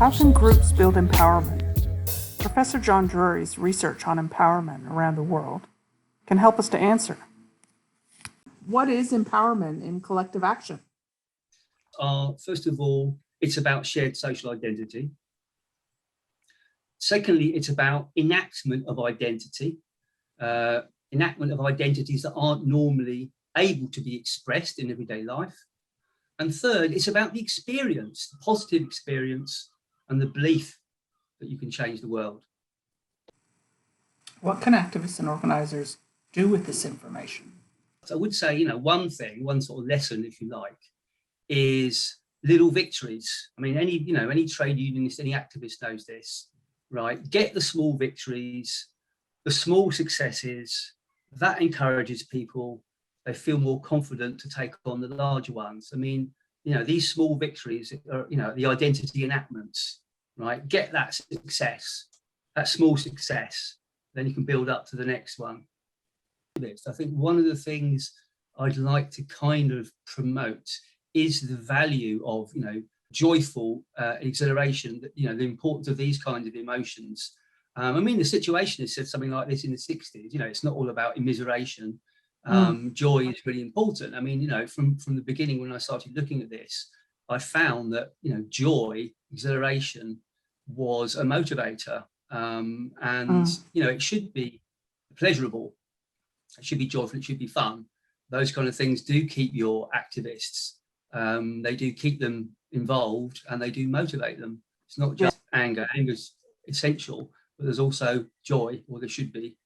How can groups build empowerment? Professor John Drury's research on empowerment around the world can help us to answer. What is empowerment in collective action? First of all, it's about shared social identity. Secondly, it's about enactment of identity, enactment of identities that aren't normally able to be expressed in everyday life. And third, it's about the experience, the positive experience, and the belief that you can change the world. What can activists and organizers do with this information? So I would say, one sort of lesson, if you like, is little victories. I mean, any trade unionist, any activist knows this, right? Get the small victories, the small successes. That encourages people. They feel more confident to take on the larger ones. I mean, these small victories are, the identity enactments, right? Get that success, that small success, then you can build up to the next one. I think one of the things I'd like to kind of promote is the value of, joyful exhilaration, the importance of these kinds of emotions. The Situationists said something like this in the 60s, it's not all about immiseration. Joy is really important. I mean, from the beginning when I started looking at this, I found that, joy, exhilaration was a motivator. It should be pleasurable. It should be joyful. It should be fun. Those kind of things do keep your activists. They do keep them involved and they do motivate them. It's not just anger. Anger's essential, but there's also joy, or there should be.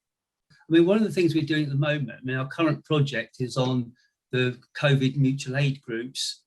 I mean, one of the things we're doing at the moment, our current project is on the COVID mutual aid groups.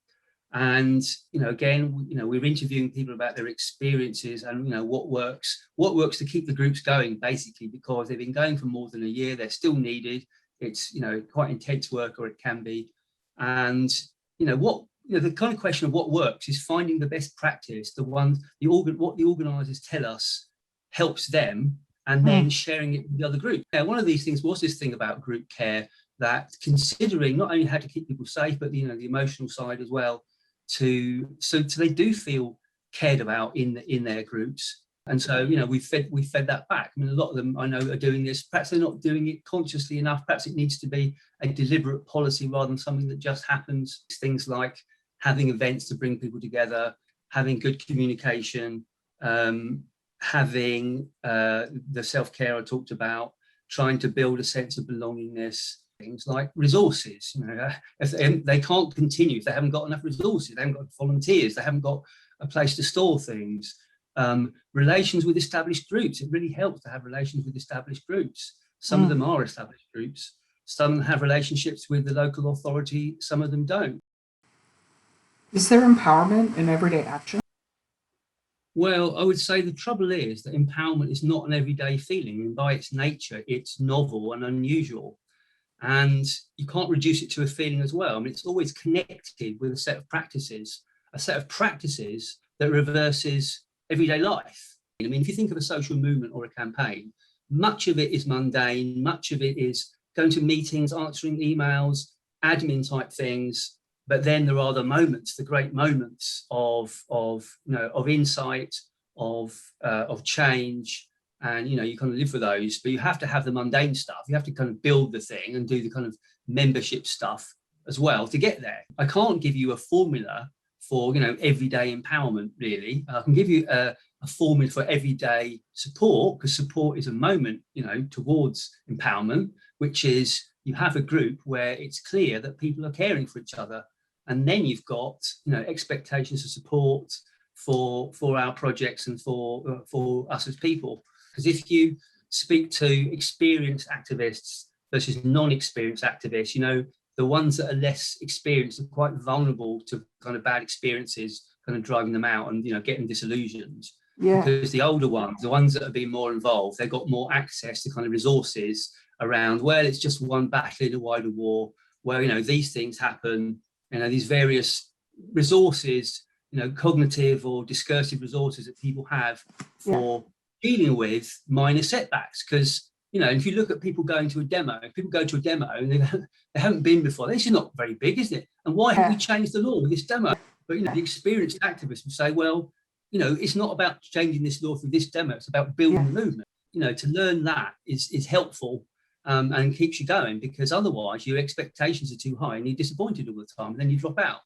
And, we're interviewing people about their experiences and, what works to keep the groups going, basically, because they've been going for more than a year. They're still needed. It's, quite intense work, or it can be. And, the kind of question of what works is finding the best practice, what the organisers tell us helps them, and then sharing it with the other group. One of these things was this thing about group care, that considering not only how to keep people safe, but the emotional side as well, so they do feel cared about in their groups. And so we fed that back. I mean, a lot of them I know are doing this. Perhaps they're not doing it consciously enough. Perhaps it needs to be a deliberate policy rather than something that just happens. Things like having events to bring people together, having good communication, having the self-care I talked about, trying to build a sense of belongingness. Things like resources, if they can't continue, if they haven't got enough resources, they haven't got volunteers, they haven't got a place to store things. Relations with established groups, it really helps to have relations with established groups. Some of them are established groups, some have relationships with the local authority, some of them don't. Is there empowerment in everyday action? Well, I would say the trouble is that empowerment is not an everyday feeling, and by its nature, it's novel and unusual. And you can't reduce it to a feeling as well. I mean, it's always connected with a set of practices that reverses everyday life. I mean, if you think of a social movement or a campaign, much of it is mundane, much of it is going to meetings, answering emails, admin type things. But then there are the moments, the great moments of insight, of change. And, you kind of live for those, but you have to have the mundane stuff. You have to kind of build the thing and do the kind of membership stuff as well to get there. I can't give you a formula for, everyday empowerment, really. I can give you a formula for everyday support, because support is a moment, towards empowerment, which is you have a group where it's clear that people are caring for each other. And then you've got, expectations of support for our projects and for us as people. Because if you speak to experienced activists versus non-experienced activists, the ones that are less experienced are quite vulnerable to kind of bad experiences, kind of driving them out and, getting disillusioned. Yeah. Because the older ones, the ones that have been more involved, they've got more access to kind of resources around, well, it's just one battle in a wider war, where, these things happen, these various resources, cognitive or discursive resources that people have for dealing with minor setbacks. Because if you look at people going to a demo, if people go to a demo and they haven't been before, this is not very big, isn't it? And why have we changed the law with this demo? But the experienced activists would say, well, it's not about changing this law through this demo. It's about building the movement. To learn that is helpful and keeps you going, because otherwise your expectations are too high and you're disappointed all the time and then you drop out.